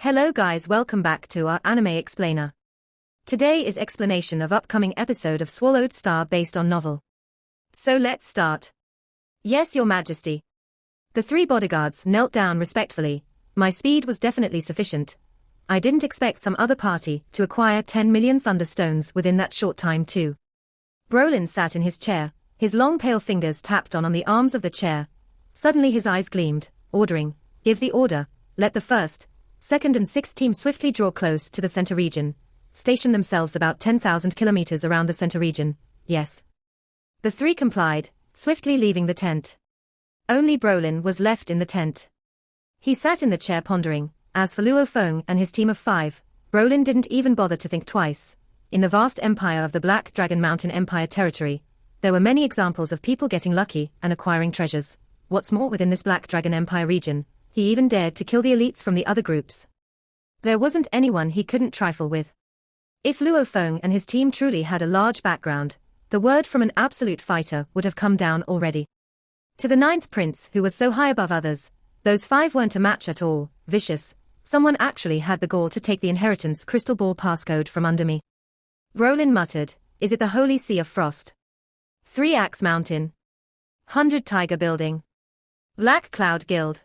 Hello guys, welcome back to our Anime Explainer. Today is explanation of upcoming episode of Swallowed Star based on novel. So let's start. Yes, your majesty. The three bodyguards knelt down respectfully. My speed was definitely sufficient. I didn't expect some other party to acquire 10 million thunderstones within that short time too. Brolin sat in his chair, his long pale fingers tapped on the arms of the chair. Suddenly his eyes gleamed, ordering, "Give the order, let the first, second and sixth team swiftly draw close to the center region. Station themselves about 10,000 kilometers around the center region." Yes. The three complied, swiftly leaving the tent. Only Brolin was left in the tent. He sat in the chair pondering. As for Luo Feng and his team of 5, Brolin didn't even bother to think twice. In the vast empire of the Black Dragon Mountain Empire territory, there were many examples of people getting lucky and acquiring treasures. What's more, within this Black Dragon Empire region, he even dared to kill the elites from the other groups. There wasn't anyone he couldn't trifle with. If Luo Feng and his team truly had a large background, the word from an absolute fighter would have come down already. To the 9th prince, who was so high above others, those 5 weren't a match at all. Vicious. Someone actually had the gall to take the inheritance crystal ball passcode from under me. Brolin muttered, "Is it the Holy Sea of Frost? 3 Axe Mountain. 100 Tiger Building. Black Cloud Guild.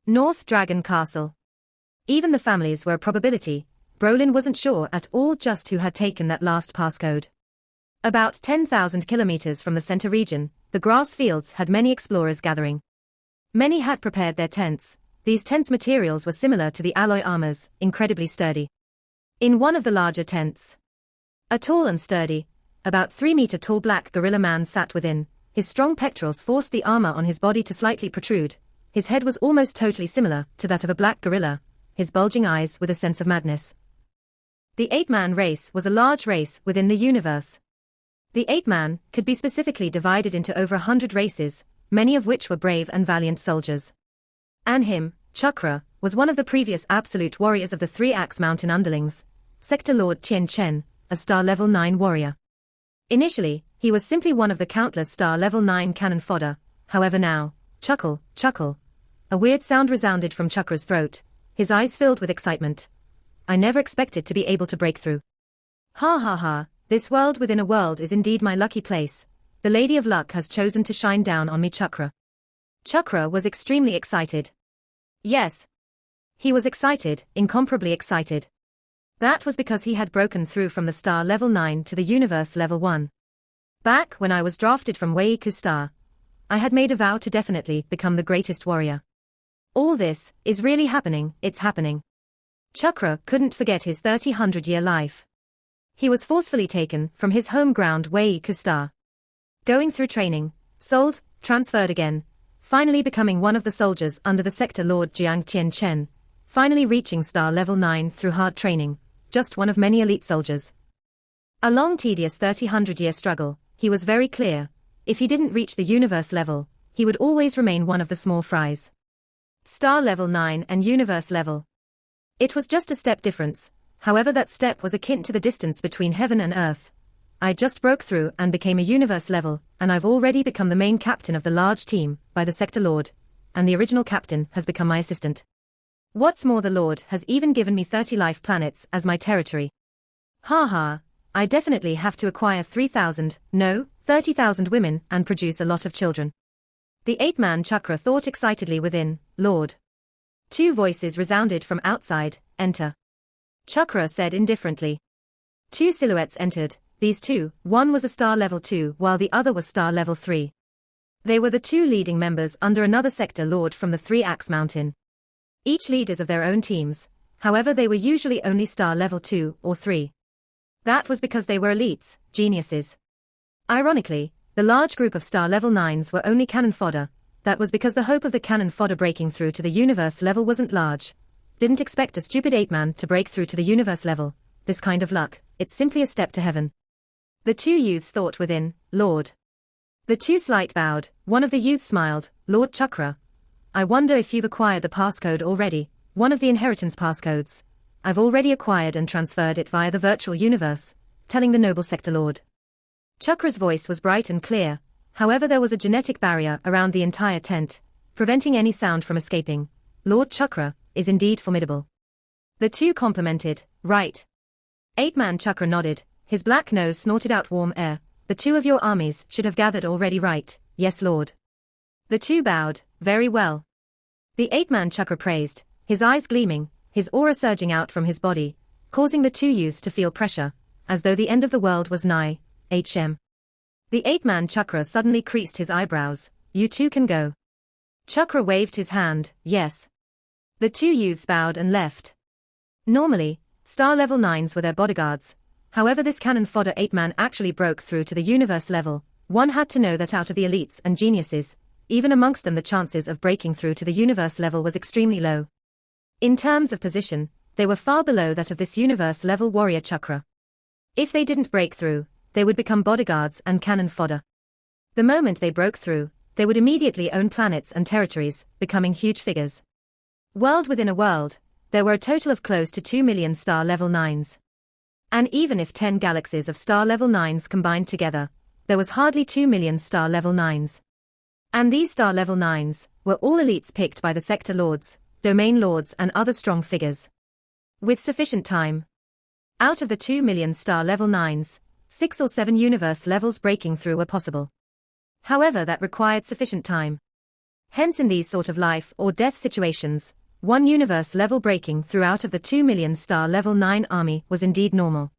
North Dragon Castle." Even the families were a probability. Brolin wasn't sure at all just who had taken that last passcode. About 10,000 kilometers from the center region, the grass fields had many explorers gathering. Many had prepared their tents. These tents' materials were similar to the alloy armors, incredibly sturdy. In one of the larger tents, a tall and sturdy, about 3-meter tall black gorilla man sat within. His strong pectorals forced the armor on his body to slightly protrude. His head was almost totally similar to that of a black gorilla, his bulging eyes with a sense of madness. The 8-man race was a large race within the universe. The 8-man could be specifically divided into over 100 races, many of which were brave and valiant soldiers. And him, Chakra, was one of the previous absolute warriors of the 3 Axe Mountain underlings, Sector Lord Tian Chen, a star level 9 warrior. Initially, he was simply one of the countless star level 9 cannon fodder. However now, chuckle. A weird sound resounded from Chakra's throat, his eyes filled with excitement. "I never expected to be able to break through. Ha ha ha, this world within a world is indeed my lucky place. The Lady of Luck has chosen to shine down on me." Chakra was extremely excited. Yes. He was excited, incomparably excited. That was because he had broken through from the star level 9 to the universe level 1. Back when I was drafted from Weiku Star, I had made a vow to definitely become the greatest warrior. All this is really happening, it's happening. Chakra couldn't forget his 300-year life. He was forcefully taken from his home ground Weiku Star. Going through training, sold, transferred again, finally becoming one of the soldiers under the Sector Lord Jiang Tian Chen, finally reaching star level 9 through hard training, just one of many elite soldiers. A long tedious 300-year struggle. He was very clear, if he didn't reach the universe level, he would always remain one of the small fries. Star level 9 and universe level. It was just a step difference, however that step was akin to the distance between heaven and earth. I just broke through and became a universe level, and I've already become the main captain of the large team by the Sector Lord, and the original captain has become my assistant. What's more, the Lord has even given me 30 life planets as my territory. Ha, I definitely have to acquire 3,000, no, 30,000 women and produce a lot of children. The 8-man Chakra thought excitedly within. "Lord." 2 voices resounded from outside. "Enter." Chakra said indifferently. 2 silhouettes entered. These 2, one was a star level 2 while the other was star level 3. They were the 2 leading members under another Sector Lord from the 3 Axe Mountain. Each leaders of their own teams, however they were usually only star level 2 or 3. That was because they were elites, geniuses. Ironically, the large group of star level 9s were only cannon fodder. That was because the hope of the cannon fodder breaking through to the universe level wasn't large. Didn't expect a stupid 8-man to break through to the universe level. This kind of luck, it's simply a step to heaven. The 2 youths thought within. "Lord." The 2 slight bowed. One of the youths smiled. "Lord Chakra, I wonder if you've acquired the passcode already." "One of the inheritance passcodes. I've already acquired and transferred it via the virtual universe," telling the noble Sector Lord. Chakra's voice was bright and clear, however there was a genetic barrier around the entire tent, preventing any sound from escaping. "Lord Chakra is indeed formidable. The two complimented, right. Ape-man Chakra nodded, his black nose snorted out warm air. The two of your armies should have gathered already, right? Yes, Lord. The two bowed, very well. The ape-man Chakra praised, his eyes gleaming, his aura surging out from his body, causing the two youths to feel pressure, as though the end of the world was nigh. The ape-man Chakra suddenly creased his eyebrows. You two can go. Chakra waved his hand, yes. The two youths bowed and left. Normally, star level 9s were their bodyguards. However, this cannon fodder ape-man actually broke through to the universe level. One had to know that out of the elites and geniuses, even amongst them the chances of breaking through to the universe level was extremely low. In terms of position, they were far below that of this universe level warrior Chakra. If they didn't break through, they would become bodyguards and cannon fodder. The moment they broke through, they would immediately own planets and territories, becoming huge figures. World within a world, there were a total of close to 2 million star level 9s. And even if 10 galaxies of star level 9s combined together, there was hardly 2 million star level 9s. And these star level 9s were all elites picked by the sector lords, domain lords and other strong figures. With sufficient time. Out of the 2 million star level 9s, 6 or 7 universe levels breaking through were possible. However, that required sufficient time. Hence in these sort of life or death situations, one universe level breaking through out of the 2 million star level 9 army was indeed normal.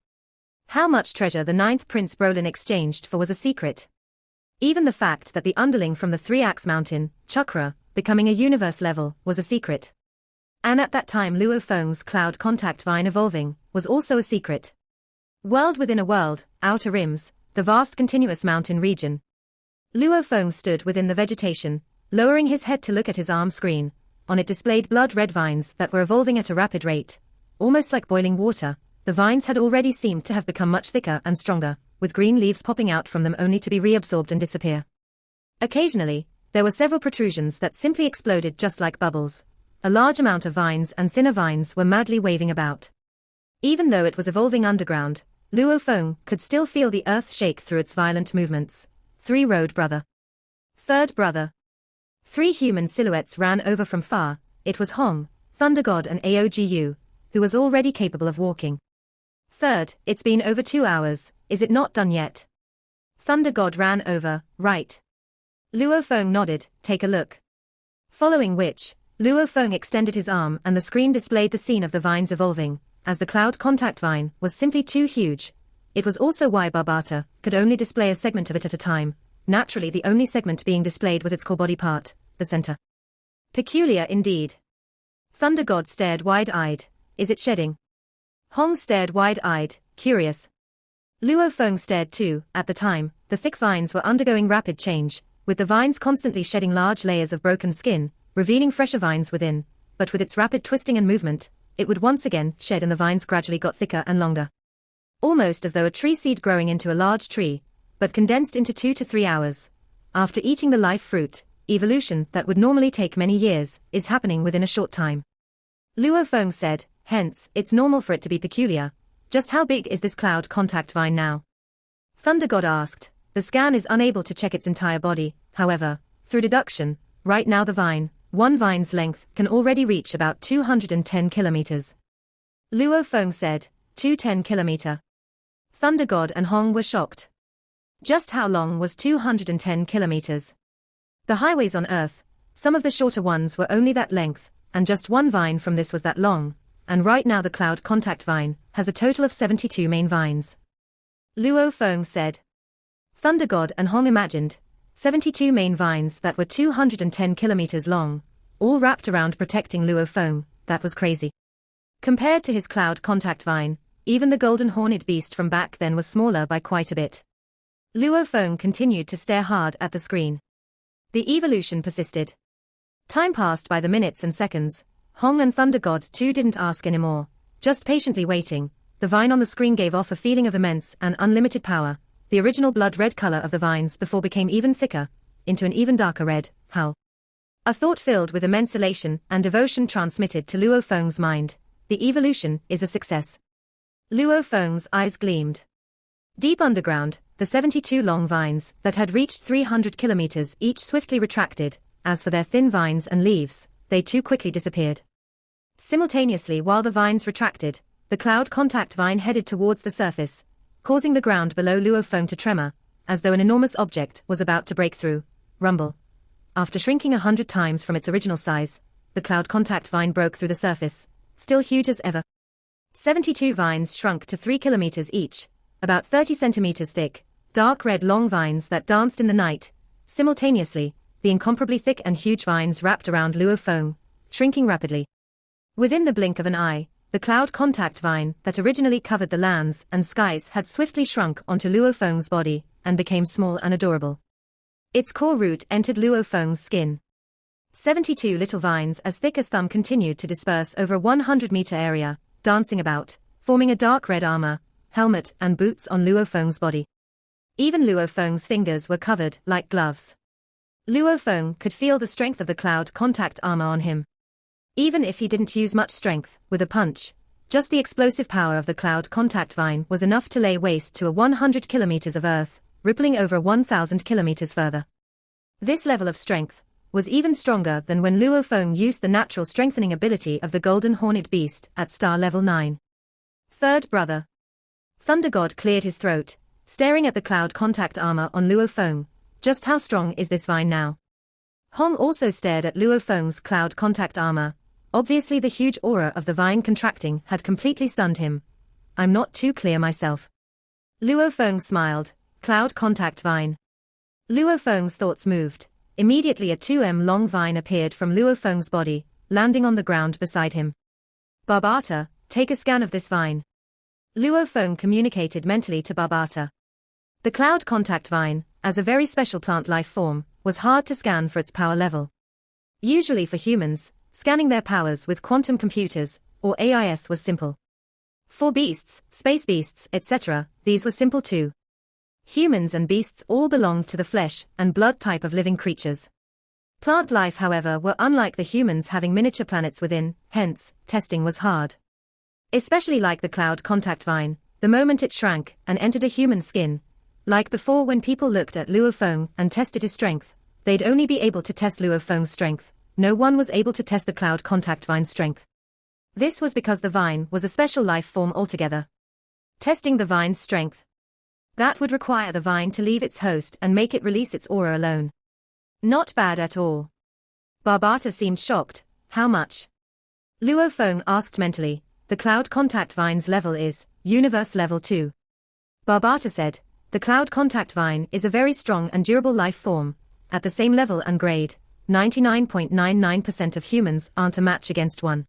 How much treasure the 9th Prince Brolin exchanged for was a secret. Even the fact that the underling from the Three-Axe Mountain, Chakra, becoming a universe level, was a secret. And at that time Luo Feng's cloud contact vine evolving, was also a secret. World within a world, outer rims, the vast continuous mountain region. Luo Feng stood within the vegetation, lowering his head to look at his arm screen. On it displayed blood-red vines that were evolving at a rapid rate. Almost like boiling water, the vines had already seemed to have become much thicker and stronger, with green leaves popping out from them only to be reabsorbed and disappear. Occasionally, there were several protrusions that simply exploded just like bubbles. A large amount of vines and thinner vines were madly waving about. Even though it was evolving underground, Luo Feng could still feel the earth shake through its violent movements. Three-rode brother. Third brother. 3 human silhouettes ran over from far. It was Hong, Thunder God and Aogu, who was already capable of walking. Third, it's been over 2 hours, is it not done yet? Thunder God ran over, right. Luo Feng nodded, take a look. Following which, Luo Feng extended his arm and the screen displayed the scene of the vines evolving, as the cloud contact vine was simply too huge. It was also why Barbata could only display a segment of it at a time. Naturally, the only segment being displayed was its core body part, the center. Peculiar indeed. Thunder God stared wide-eyed. Is it shedding? Hong stared wide-eyed, curious. Luo Feng stared too. At the time, the thick vines were undergoing rapid change, with the vines constantly shedding large layers of broken skin, revealing fresher vines within, but with its rapid twisting and movement, it would once again shed and the vines gradually got thicker and longer. Almost as though a tree seed growing into a large tree, but condensed into 2 to 3 hours. After eating the life fruit, evolution that would normally take many years is happening within a short time. Luo Feng said, hence, it's normal for it to be peculiar. Just how big is this cloud contact vine now? Thunder God asked. The scan is unable to check its entire body, however, through deduction, right now one vine's length can already reach about 210 kilometers. Luo Feng said, 210 kilometer. Thunder God and Hong were shocked. Just how long was 210 kilometers? The highways on Earth, some of the shorter ones were only that length, and just one vine from this was that long, and right now the cloud contact vine has a total of 72 main vines. Luo Feng said. Thunder God and Hong imagined 72 main vines that were 210 kilometers long, all wrapped around protecting Luo Feng. That was crazy. Compared to his cloud contact vine, even the golden horned beast from back then was smaller by quite a bit. Luo Feng continued to stare hard at the screen. The evolution persisted. Time passed by the minutes and seconds. Hong and Thunder God too didn't ask anymore, just patiently waiting. The vine on the screen gave off a feeling of immense and unlimited power. The original blood-red color of the vines before became even thicker, into an even darker red. How? A thought filled with immense elation and devotion transmitted to Luo Feng's mind. The evolution is a success. Luo Feng's eyes gleamed. Deep underground, the 72 long vines that had reached 300 kilometers each swiftly retracted. As for their thin vines and leaves, they too quickly disappeared. Simultaneously, while the vines retracted, the cloud contact vine headed towards the surface, causing the ground below Luo Feng to tremor, as though an enormous object was about to break through. Rumble. After shrinking 100 times from its original size, the cloud contact vine broke through the surface, still huge as ever. 72 vines shrunk to 3 kilometers each, about 30 centimeters thick, dark red long vines that danced in the night. Simultaneously, the incomparably thick and huge vines wrapped around Luo Feng, shrinking rapidly. Within the blink of an eye, the cloud contact vine that originally covered the lands and skies had swiftly shrunk onto Luo Feng's body and became small and adorable. Its core root entered Luo Feng's skin. 72 little vines as thick as thumb continued to disperse over a 100-meter area, dancing about, forming a dark red armor, helmet and boots on Luo Feng's body. Even Luo Feng's fingers were covered like gloves. Luo Feng could feel the strength of the cloud contact armor on him. Even if he didn't use much strength with a punch, just the explosive power of the cloud contact vine was enough to lay waste to a 100 kilometers of earth, rippling over 1,000 kilometers further. This level of strength was even stronger than when Luo Feng used the natural strengthening ability of the golden horned beast at star level 9. Third brother. Thunder God cleared his throat, staring at the cloud contact armor on Luo Feng. Just how strong is this vine now? Hong also stared at Luo Feng's cloud contact armor. Obviously the huge aura of the vine contracting had completely stunned him. I'm not too clear myself. Luo Feng smiled. Cloud contact vine. Luo Feng's thoughts moved. Immediately a 2m long vine appeared from Luo Feng's body, landing on the ground beside him. Barbata, take a scan of this vine. Luo Feng communicated mentally to Barbata. The cloud contact vine, as a very special plant life form, was hard to scan for its power level. Usually for humans, scanning their powers with quantum computers, or AIS, was simple. For beasts, space beasts, etc., these were simple too. Humans and beasts all belonged to the flesh and blood type of living creatures. Plant life, however, were unlike the humans, having miniature planets within, hence, testing was hard. Especially like the cloud contact vine, the moment it shrank and entered a human skin. Like before, when people looked at Luo Feng and tested his strength, they'd only be able to test Luo Feng's strength. No one was able to test the cloud contact vine's strength. This was because the vine was a special life form altogether. Testing the vine's strength. That would require the vine to leave its host and make it release its aura alone. Not bad at all. Barbata seemed shocked. How much? Luo Feng asked mentally. The cloud contact vine's level is universe level 2. Barbata said, the cloud contact vine is a very strong and durable life form, at the same level and grade. 99.99% of humans aren't a match against one.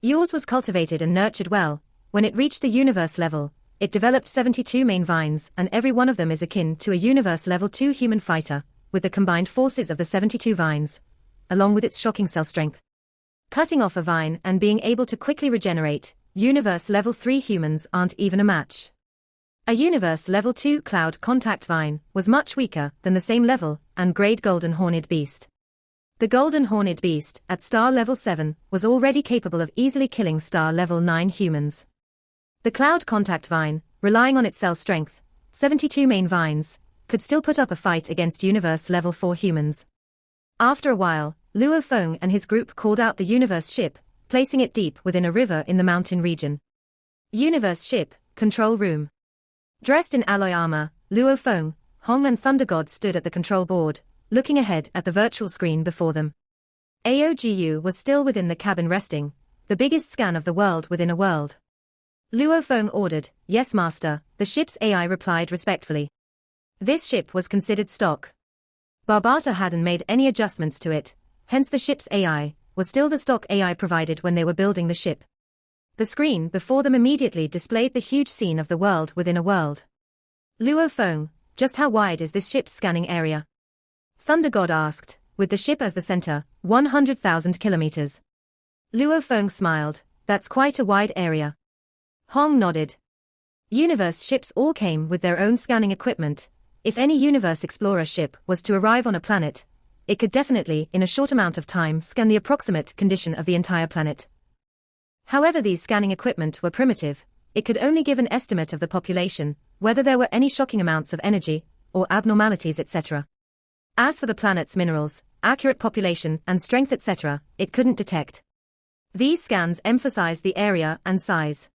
Yours was cultivated and nurtured well. When it reached the universe level, it developed 72 main vines, and every one of them is akin to a universe level 2 human fighter, with the combined forces of the 72 vines, along with its shocking cell strength. Cutting off a vine and being able to quickly regenerate, universe level 3 humans aren't even a match. A universe level 2 cloud contact vine was much weaker than the same level and grade golden horned beast. The golden horned beast, at star level 7, was already capable of easily killing star level 9 humans. The cloud contact vine, relying on its cell strength, 72 main vines, could still put up a fight against universe level 4 humans. After a while, Luo Feng and his group called out the universe ship, placing it deep within a river in the mountain region. Universe ship, control room. Dressed in alloy armor, Luo Feng, Hong and Thunder God stood at the control board, looking ahead at the virtual screen before them. Aogu was still within the cabin resting, the biggest scan of the world within a world. Luo Feng ordered, yes master, the ship's AI replied respectfully. This ship was considered stock. Barbata hadn't made any adjustments to it, hence the ship's AI was still the stock AI provided when they were building the ship. The screen before them immediately displayed the huge scene of the world within a world. Luo Feng, just how wide is this ship's scanning area? Thunder God asked, with the ship as the center, 100,000 kilometers. Luo Feng smiled, that's quite a wide area. Hong nodded. Universe ships all came with their own scanning equipment. If any Universe Explorer ship was to arrive on a planet, it could definitely, in a short amount of time, scan the approximate condition of the entire planet. However, these scanning equipment were primitive. It could only give an estimate of the population, whether there were any shocking amounts of energy, or abnormalities, etc. As for the planet's minerals, accurate population and strength, etc., it couldn't detect. These scans emphasized the area and size.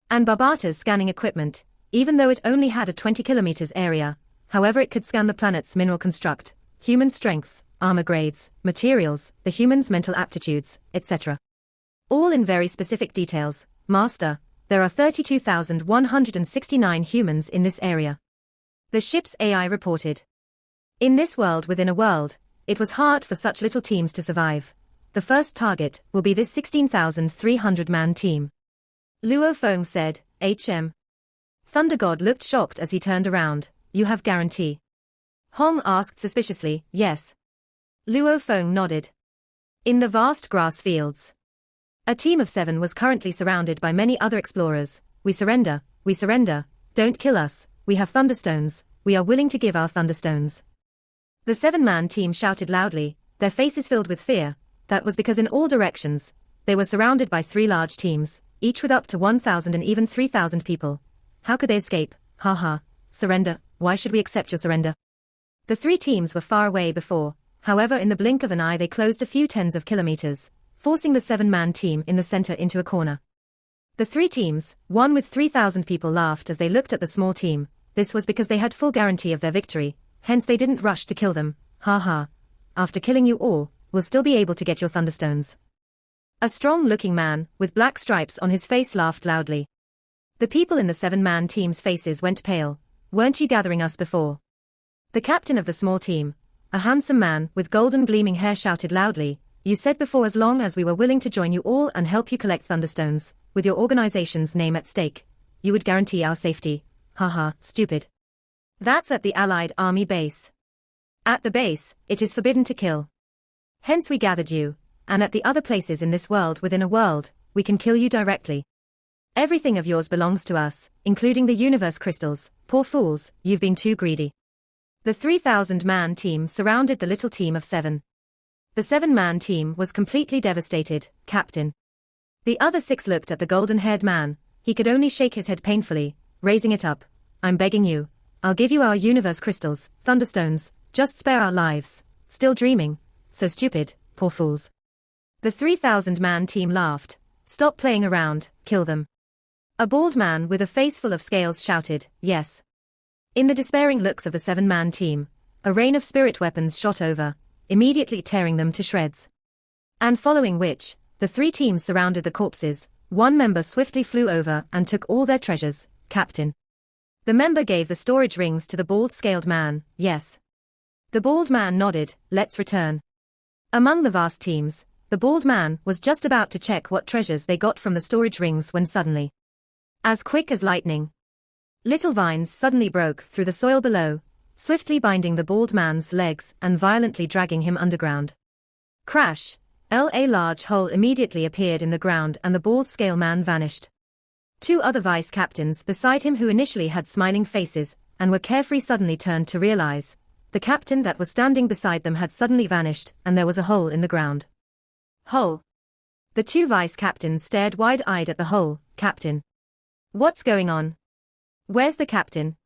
And Barbata's scanning equipment, even though it only had a 20 kilometers area, however it could scan the planet's mineral construct, human strengths, armor grades, materials, the human's mental aptitudes, etc. All in very specific details. Master, there are 32,169 humans in this area. The ship's AI reported. In this world within a world, it was hard for such little teams to survive. The first target will be this 16,300-man team. Luo Feng said, HM. Thunder God looked shocked as he turned around. You have guarantee? Hong asked suspiciously, yes. Luo Feng nodded. In the vast grass fields. A team of 7 was currently surrounded by many other explorers. We surrender, don't kill us, we have thunderstones, we are willing to give our thunderstones. The 7-man team shouted loudly, their faces filled with fear. That was because in all directions, they were surrounded by 3 large teams, each with up to 1,000 and even 3,000 people. How could they escape? Ha. Surrender, why should we accept your surrender? The 3 teams were far away before, however in the blink of an eye they closed a few tens of kilometers, forcing the 7-man team in the center into a corner. The 3 teams, one with 3,000 people, laughed as they looked at the small team. This was because they had full guarantee of their victory, hence they didn't rush to kill them. Ha. After killing you all, we'll still be able to get your thunderstones. A strong-looking man, with black stripes on his face, laughed loudly. The people in the 7-man team's faces went pale. Weren't you gathering us before? The captain of the small team, a handsome man with golden gleaming hair, shouted loudly, you said before as long as we were willing to join you all and help you collect thunderstones, with your organization's name at stake, you would guarantee our safety. Ha, stupid. That's at the Allied Army base. At the base, it is forbidden to kill. Hence we gathered you, and at the other places in this world within a world, we can kill you directly. Everything of yours belongs to us, including the universe crystals. Poor fools, you've been too greedy. The 3,000-man team surrounded the little team of 7. The 7-man team was completely devastated. Captain. The other 6 looked at the golden-haired man. He could only shake his head painfully, raising it up. I'm begging you. I'll give you our universe crystals, thunderstones, just spare our lives. Still dreaming. So stupid, poor fools. The 3,000-man team laughed. Stop playing around, kill them. A bald man with a face full of scales shouted, yes. In the despairing looks of the 7-man team, a rain of spirit weapons shot over, immediately tearing them to shreds. And following which, the 3 teams surrounded the corpses. One member swiftly flew over and took all their treasures. Captain. The member gave the storage rings to the bald-scaled man. Yes. The bald man nodded. Let's return. Among the vast teams, the bald man was just about to check what treasures they got from the storage rings when suddenly, as quick as lightning, little vines suddenly broke through the soil below, swiftly binding the bald man's legs and violently dragging him underground. Crash! A large hole immediately appeared in the ground and the bald-scale man vanished. 2 other vice captains beside him, who initially had smiling faces and were carefree, suddenly turned to realize the captain that was standing beside them had suddenly vanished and there was a hole in the ground. Hole. The 2 vice captains stared wide-eyed at the hole. Captain. What's going on? Where's the captain?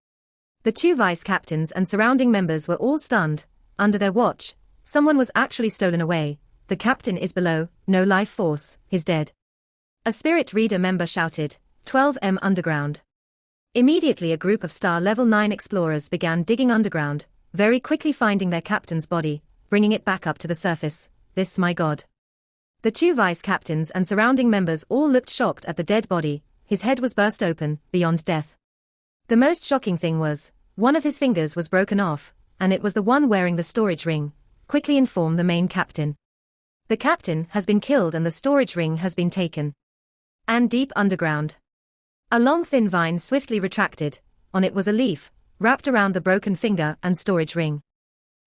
The 2 vice captains and surrounding members were all stunned. Under their watch, someone was actually stolen away. The captain is below, no life force, he's dead. A spirit reader member shouted, 12M underground. Immediately a group of star level 9 explorers began digging underground, very quickly finding their captain's body, bringing it back up to the surface. This, my God. The 2 vice captains and surrounding members all looked shocked at the dead body. His head was burst open, beyond death. The most shocking thing was, one of his fingers was broken off, and it was the one wearing the storage ring. Quickly inform the main captain. The captain has been killed and the storage ring has been taken. And deep underground. A long thin vine swiftly retracted. On it was a leaf, wrapped around the broken finger and storage ring.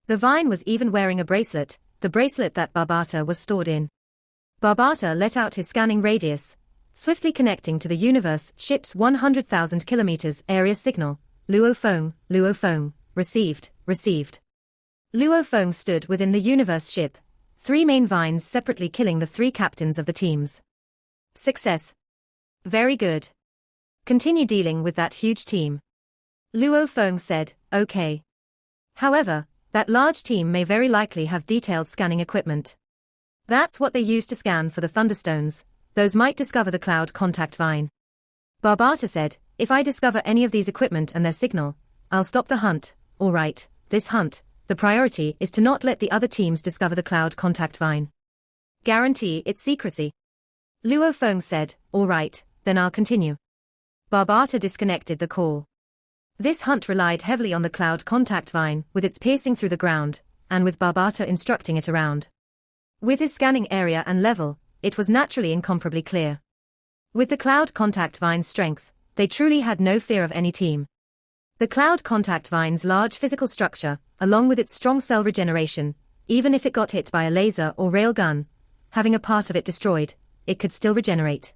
The vine was even wearing a bracelet, the bracelet that Barbata was stored in. Barbata let out his scanning radius, swiftly connecting to the universe ship's 100,000 kilometers area signal. Luo Feng, received. Luo Feng stood within the universe ship, 3 main vines separately killing the 3 captains of the teams. Success. Very good. Continue dealing with that huge team. Luo Feng said, okay. However, that large team may very likely have detailed scanning equipment. That's what they use to scan for the thunderstones. Those might discover the cloud contact vine. Barbata said, if I discover any of these equipment and their signal, I'll stop the hunt. All right, this hunt, the priority is to not let the other teams discover the cloud contact vine. Guarantee its secrecy. Luo Feng said, all right, then I'll continue. Barbata disconnected the call. This hunt relied heavily on the cloud contact vine, with its piercing through the ground, and with Barbata instructing it around. With his scanning area and level, it was naturally incomparably clear. With the cloud contact vine's strength, they truly had no fear of any team. The cloud contact vine's large physical structure, along with its strong cell regeneration, even if it got hit by a laser or rail gun, having a part of it destroyed, it could still regenerate.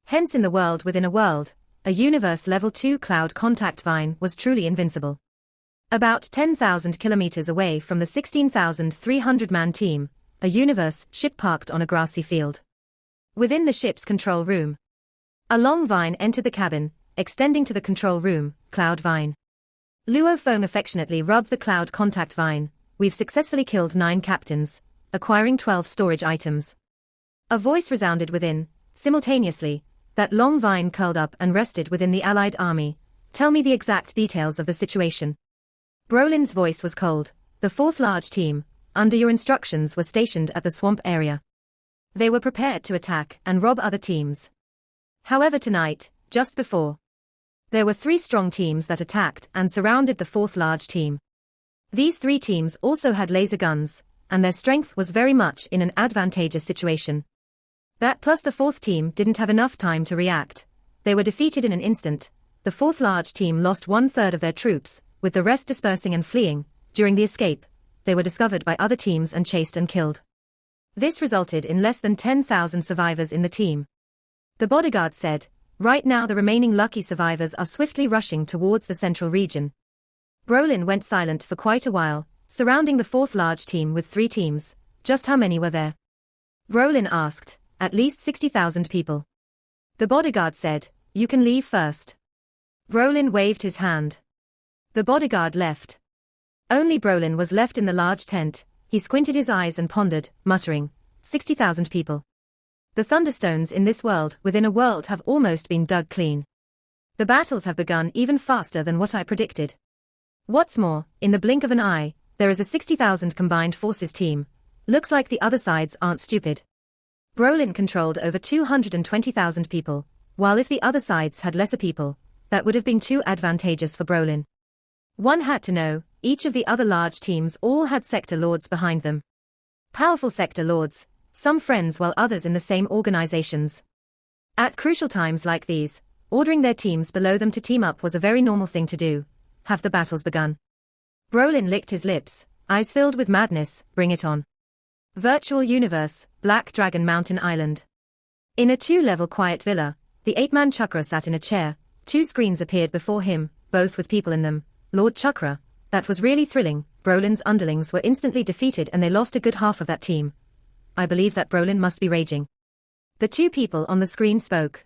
Hence in the world within a world, a universe level 2 cloud contact vine was truly invincible. About 10,000 kilometers away from the 16,300-man team, a universe ship parked on a grassy field. Within the ship's control room, a long vine entered the cabin, extending to the control room, cloud vine. Luo Feng affectionately rubbed the cloud contact vine. We've successfully killed 9 captains, acquiring 12 storage items. A voice resounded within, simultaneously. That long vine curled up and rested within the Allied army. Tell me the exact details of the situation. Brolin's voice was cold. The 4th large team, under your instructions, were stationed at the swamp area. They were prepared to attack and rob other teams. However, tonight, just before, there were 3 strong teams that attacked and surrounded the 4th large team. These 3 teams also had laser guns, and their strength was very much in an advantageous situation. That plus the 4th team didn't have enough time to react. They were defeated in an instant. The 4th large team lost 1/3 of their troops, with the rest dispersing and fleeing. During the escape, they were discovered by other teams and chased and killed. This resulted in less than 10,000 survivors in the team. The bodyguard said, right now the remaining lucky survivors are swiftly rushing towards the central region. Brolin went silent for quite a while, surrounding the 4th large team with 3 teams. Just how many were there? Brolin asked. At least 60,000 people. The bodyguard said, you can leave first. Brolin waved his hand. The bodyguard left. Only Brolin was left in the large tent. He squinted his eyes and pondered, muttering, 60,000 people. The thunderstones in this world within a world have almost been dug clean. The battles have begun even faster than what I predicted. What's more, in the blink of an eye, there is a 60,000 combined forces team. Looks like the other sides aren't stupid. Brolin controlled over 220,000 people, while if the other sides had lesser people, that would have been too advantageous for Brolin. One had to know, each of the other large teams all had sector lords behind them. Powerful sector lords, some friends while others in the same organizations. At crucial times like these, ordering their teams below them to team up was a very normal thing to do. Have the battles begun? Brolin licked his lips, eyes filled with madness. Bring it on. Virtual universe, Black Dragon Mountain Island. In a 2-level quiet villa, the 8-man Chakra sat in a chair. 2 screens appeared before him, both with people in them. Lord Chakra, that was really thrilling. Brolin's underlings were instantly defeated and they lost a good half of that team. I believe that Brolin must be raging. The 2 people on the screen spoke.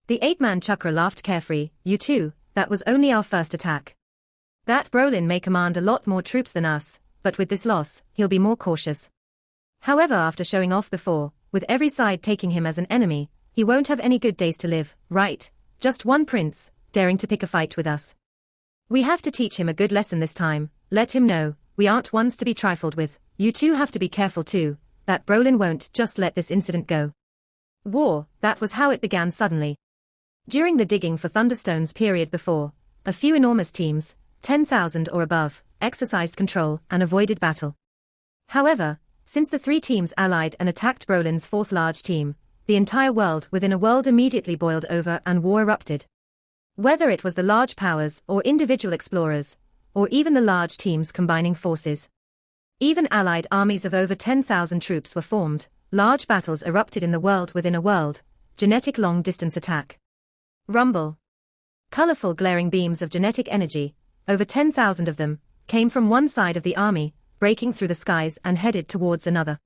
The 8-man Chakra laughed carefree. You too, that was only our first attack. That Brolin may command a lot more troops than us, but with this loss, he'll be more cautious. However, after showing off before, with every side taking him as an enemy, he won't have any good days to live, right? Just one prince, daring to pick a fight with us. We have to teach him a good lesson this time. Let him know, we aren't ones to be trifled with. You two have to be careful too, that Brolin won't just let this incident go. War, that was how it began suddenly. During the digging for Thunderstones period before, a few enormous teams, 10,000 or above, exercised control and avoided battle. However, since the 3 teams allied and attacked Brolin's 4th large team, the entire world within a world immediately boiled over and war erupted. Whether it was the large powers or individual explorers, or even the large teams combining forces. Even allied armies of over 10,000 troops were formed, large battles erupted in the world within a world, genetic long-distance attack. Rumble. Colorful glaring beams of genetic energy, over 10,000 of them, came from one side of the army, breaking through the skies and headed towards another.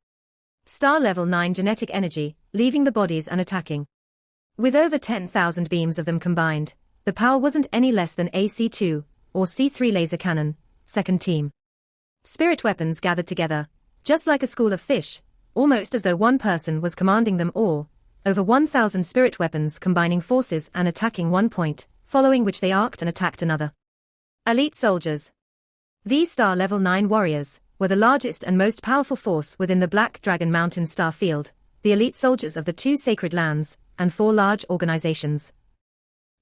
Star level 9 genetic energy, leaving the bodies and attacking. With over 10,000 beams of them combined, the power wasn't any less than a C2, or C3 laser cannon, second team. Spirit weapons gathered together, just like a school of fish, almost as though one person was commanding them all, over 1,000 spirit weapons combining forces and attacking one point, following which they arced and attacked another. Elite soldiers. These Star Level 9 warriors were the largest and most powerful force within the Black Dragon Mountain star field, the elite soldiers of the 2 sacred lands, and 4 large organizations.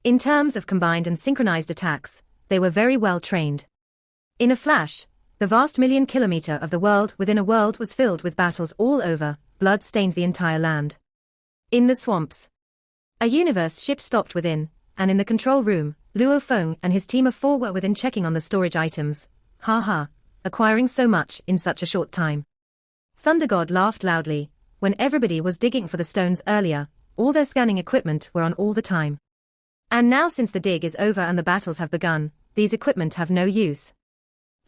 In terms of combined and synchronized attacks, they were very well trained. In a flash, the vast million-kilometer of the world within a world was filled with battles all over, blood stained the entire land. In the swamps, a universe ship stopped within, and in the control room, Luo Feng and his team of 4 were within checking on the storage items. Acquiring so much in such a short time. Thunder God laughed loudly. When everybody was digging for the stones earlier, all their scanning equipment were on all the time. And now since the dig is over and the battles have begun, these equipment have no use.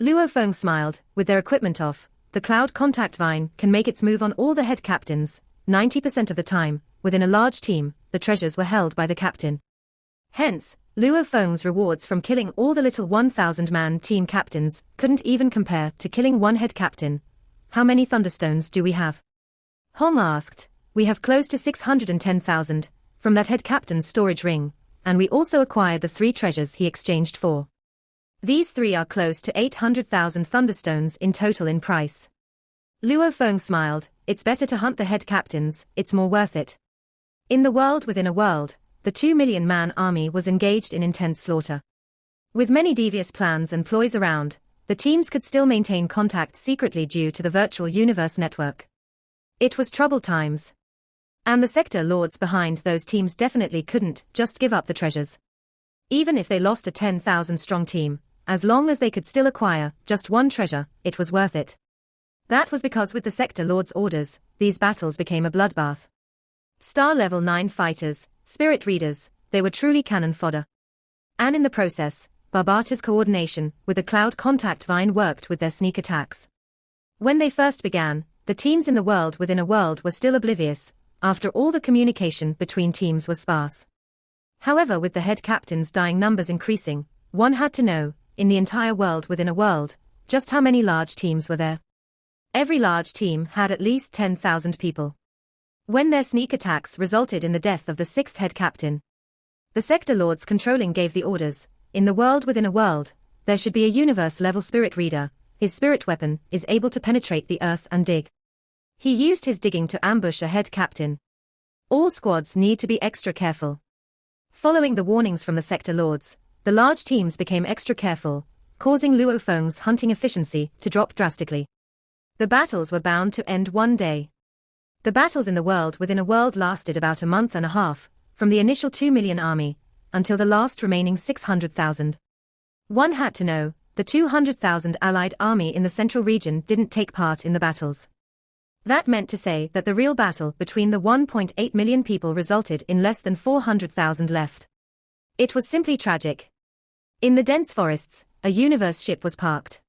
Luo Feng smiled. With their equipment off, the cloud contact vine can make its move on all the head captains. 90% of the time, within a large team, the treasures were held by the captain. Hence, Luo Feng's rewards from killing all the little 1,000-man team captains couldn't even compare to killing one head captain. How many Thunderstones do we have? Hong asked. We have close to 610,000 from that head captain's storage ring, and we also acquired the 3 treasures he exchanged for. These 3 are close to 800,000 Thunderstones in total in price. Luo Feng smiled. It's better to hunt the head captains, it's more worth it. In the world within a world, the 2 million-man army was engaged in intense slaughter. With many devious plans and ploys around, the teams could still maintain contact secretly due to the virtual universe network. It was troubled times. And the sector lords behind those teams definitely couldn't just give up the treasures. Even if they lost a 10,000-strong team, as long as they could still acquire just one treasure, it was worth it. That was because with the sector lords' orders, these battles became a bloodbath. Star Level 9 fighters, spirit readers, they were truly cannon fodder. And in the process, Barbata's coordination with the cloud contact vine worked with their sneak attacks. When they first began, the teams in the world within a world were still oblivious. After all, the communication between teams was sparse. However, with the head captains' dying numbers increasing, one had to know, in the entire world within a world, just how many large teams were there. Every large team had at least 10,000 people. When their sneak attacks resulted in the death of the 6th head captain, the sector lords controlling gave the orders. In the world within a world, there should be a universe-level spirit reader. His spirit weapon is able to penetrate the earth and dig. He used his digging to ambush a head captain. All squads need to be extra careful. Following the warnings from the sector lords, the large teams became extra careful, causing Luo Feng's hunting efficiency to drop drastically. The battles were bound to end one day. The battles in the world within a world lasted about a month and a half, from the initial 2 million army, until the last remaining 600,000. One had to know, the 200,000 allied army in the central region didn't take part in the battles. That meant to say that the real battle between the 1.8 million people resulted in less than 400,000 left. It was simply tragic. In the dense forests, a universe ship was parked.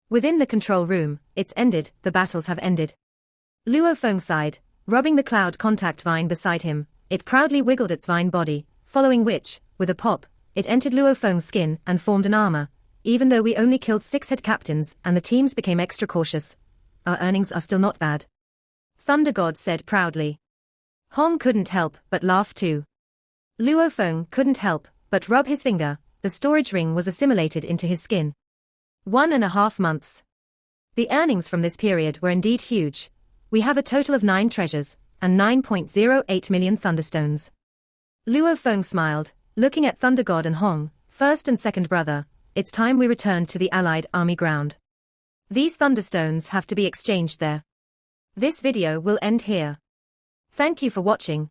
Within the control room, it's ended, the battles have ended. Luo Feng sighed, rubbing the cloud contact vine beside him. It proudly wiggled its vine body, following which, with a pop, it entered Luo Feng's skin and formed an armor. Even though we only killed 6 head captains and the teams became extra cautious, our earnings are still not bad. Thunder God said proudly. Hong couldn't help but laugh too. Luo Feng couldn't help but rub his finger. The storage ring was assimilated into his skin. 1.5 months. The earnings from this period were indeed huge. We have a total of 9 treasures, and 9.08 million Thunderstones. Luo Feng smiled, looking at Thunder God and Hong, first and second brother. It's time we returned to the Allied army ground. These Thunderstones have to be exchanged there. This video will end here. Thank you for watching.